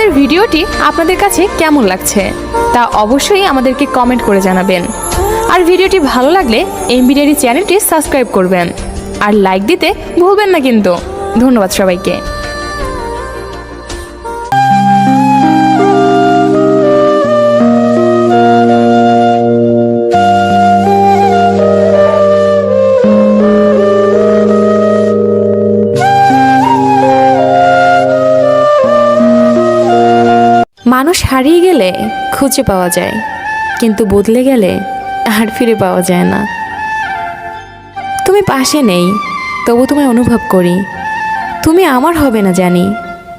আমাদের ভিডিওটি আপনাদের কাছে কেমন লাগছে তা অবশ্যই আমাদেরকে কমেন্ট করে জানাবেন। আর ভিডিওটি ভালো লাগলে এমবি ডায়েরি চ্যানেলটি সাবস্ক্রাইব করবেন আর লাইক দিতে ভুলবেন না কিন্তু। ধন্যবাদ সবাইকে। মানুষ হারিয়ে গেলে খুঁজে পাওয়া যায়, কিন্তু বদলে গেলে আর ফিরে পাওয়া যায় না। তুমি পাশে নেই, তবু তোমায় অনুভব করি। তুমি আমার হবে না জানি,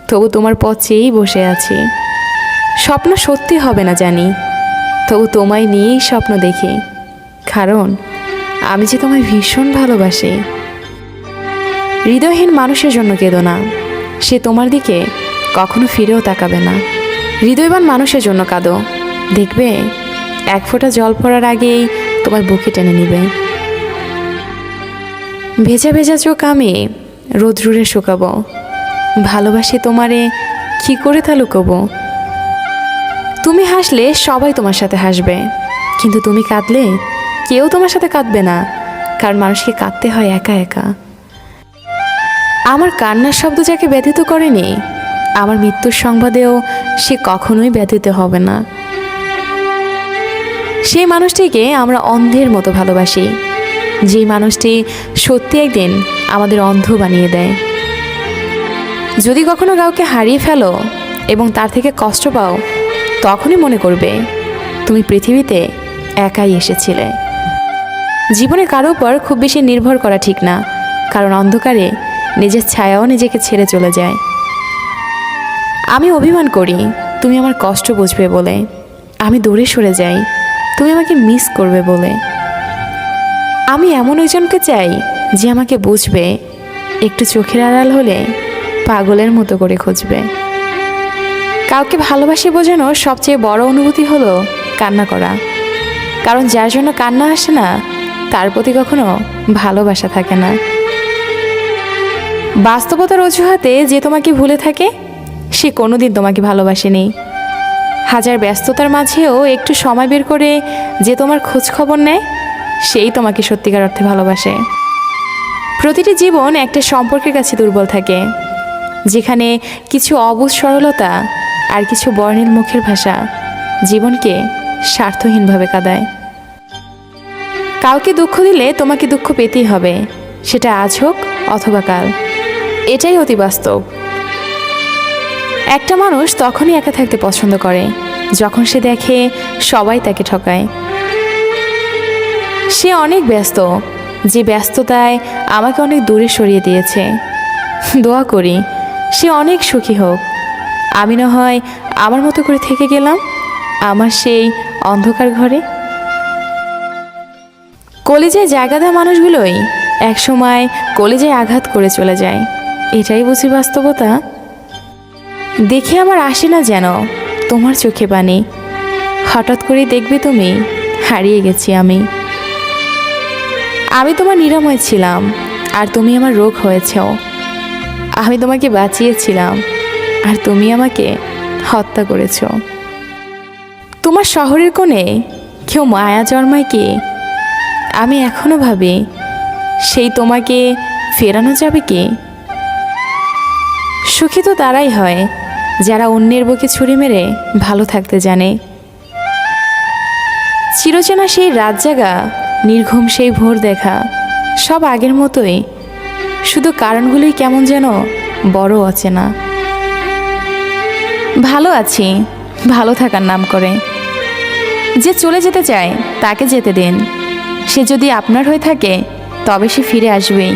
তবু তোমার পথ চেয়েই বসে আছি। স্বপ্ন সত্যি হবে না জানি, তবু তোমায় নিয়েই স্বপ্ন দেখি, কারণ আমি যে তোমায় ভীষণ ভালোবাসি। হৃদয়হীন মানুষের জন্য কেঁদো না, সে তোমার দিকে কখনো ফিরেও তাকাবে না। হৃদয়বান মানুষের জন্য কাঁদো, দেখবে এক ফোঁটা জল পড়ার আগেই তোমার বুকে টেনে নিবে। ভেজা ভেজা চোখ আমি রোদ্রুরে শুকাবো, ভালোবাসি তোমারে কি করে তা লুকোবো। তুমি হাসলে সবাই তোমার সাথে হাসবে, কিন্তু তুমি কাঁদলে কেউ তোমার সাথে কাঁদবে না, কারণ মানুষকে কাঁদতে হয় একা একা। আমার কান্নার শব্দ যাকে ব্যথিত করেনি, আমার মৃত্যুর সংবাদেও সে কখনোই ব্যথিত হবে না। সেই মানুষটিকে আমরা অন্ধের মতো ভালোবাসি, যেই মানুষটি সত্যি একদিন আমাদের অন্ধ বানিয়ে দেয়। যদি কখনো কাউকে হারিয়ে ফেলো এবং তার থেকে কষ্ট পাও, তখনই মনে করবে তুমি পৃথিবীতে একাই এসেছিলে। জীবনে কারো উপর খুব বেশি নির্ভর করা ঠিক না, কারণ অন্ধকারে নিজের ছায়াও নিজেকে ছেড়ে চলে যায়। আমি অভিমান করি তুমি আমার কষ্ট বুঝবে বলে, আমি দূরে সরে যাই তুমি আমাকে মিস করবে বলে। আমি এমন একজনকে চাই যে আমাকে বুঝবে, একটু চোখের আড়াল হলে পাগলের মতো করে খুঁজবে। কাউকে ভালোবাসি বোঝানোর সবচেয়ে বড় অনুভূতি হলো কান্না করা, কারণ যার জন্য কান্না আসে না তার প্রতি কখনো ভালোবাসা থাকে না। বাস্তবতার অজুহাতে যে তোমাকে ভুলে থাকে, সে কোনোদিন তোমাকে ভালোবাসেনি। হাজার ব্যস্ততার মাঝেও একটু সময় বের করে যে তোমার খোঁজ খবর নেয়, সেই তোমাকে সত্যিকার অর্থে ভালোবাসে। প্রতিটি জীবন একটা সম্পর্কের কাছে দুর্বল থাকে, যেখানে কিছু অবুঝ সরলতা আর কিছু বর্ণিল মুখের ভাষা জীবনকে স্বার্থহীনভাবে কাঁদায়। কাউকে দুঃখ দিলে তোমাকে দুঃখ পেতেই হবে, সেটা আজ হোক অথবা কাল। এটাই অতি বাস্তব। একটা মানুষ তখনই একা থাকতে পছন্দ করে যখন সে দেখে সবাই তাকে ঠকায়। সে অনেক ব্যস্ত, যে ব্যস্ততায় আমাকে অনেক দূরে সরিয়ে দিয়েছে। দোয়া করি সে অনেক সুখী হোক, আমি না হয় আমার মতো করে থেকে গেলাম আমার সেই অন্ধকার ঘরে। কলিজায় জায়গা দেওয়া মানুষগুলোই একসময় কলিজায় আঘাত করে চলে যায়, এটাই বুঝি বাস্তবতা। দেখে আমার আসে না যেন তোমার চোখে পানি, হঠাৎ করে দেখবে তুমি হারিয়ে গেছি আমি। আমি তোমার নিরাময় ছিলাম আর তুমি আমার রোগ হয়েছেও। আমি তোমাকে বাঁচিয়েছিলাম আর তুমি আমাকে হত্যা করেছ। তোমার শহরের কোণে কেউ মায়া জন্মায় কি? আমি এখনো ভাবি সেই তোমাকে ফেরানো যাবে কি? সুখী তো তারাই হয় যারা অন্যের বুকে ছুরি মেরে ভালো থাকতে জানে। চিরচেনা সেই রাত জাগা, নির্ঘুম সেই ভোর দেখা, সব আগের মতোই, শুধু কারণগুলোই কেমন যেন বড় অচেনা। ভালো আছি ভালো থাকার নাম করে। যে চলে যেতে চায় তাকে যেতে দিন, সে যদি আপনার হয়ে থাকে তবে সে ফিরে আসবেই।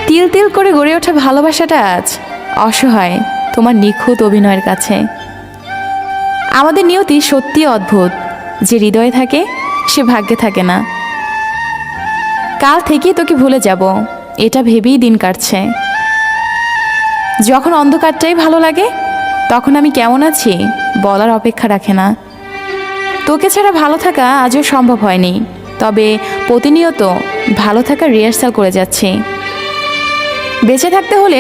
তিল তিল করে গড়ে ওঠা ভালোবাসাটা আজ অসহায় তোমার নিখুঁত অভিনয়ের কাছে। আমাদের নিয়তি সত্যি অদ্ভুত, যে হৃদয়ে থাকে সে ভাগ্যে থাকে না। কাল থেকেই তোকে ভুলে যাব এটা ভেবেই দিন কাটছে। যখন অন্ধকারটাই ভালো লাগে তখন আমি কেমন আছি বলার অপেক্ষা রাখে না। তোকে ছাড়া ভালো থাকা আজও সম্ভব হয়নি, তবে প্রতিনিয়ত ভালো থাকার রিহার্সাল করে যাচ্ছি। বেঁচে থাকতে হলে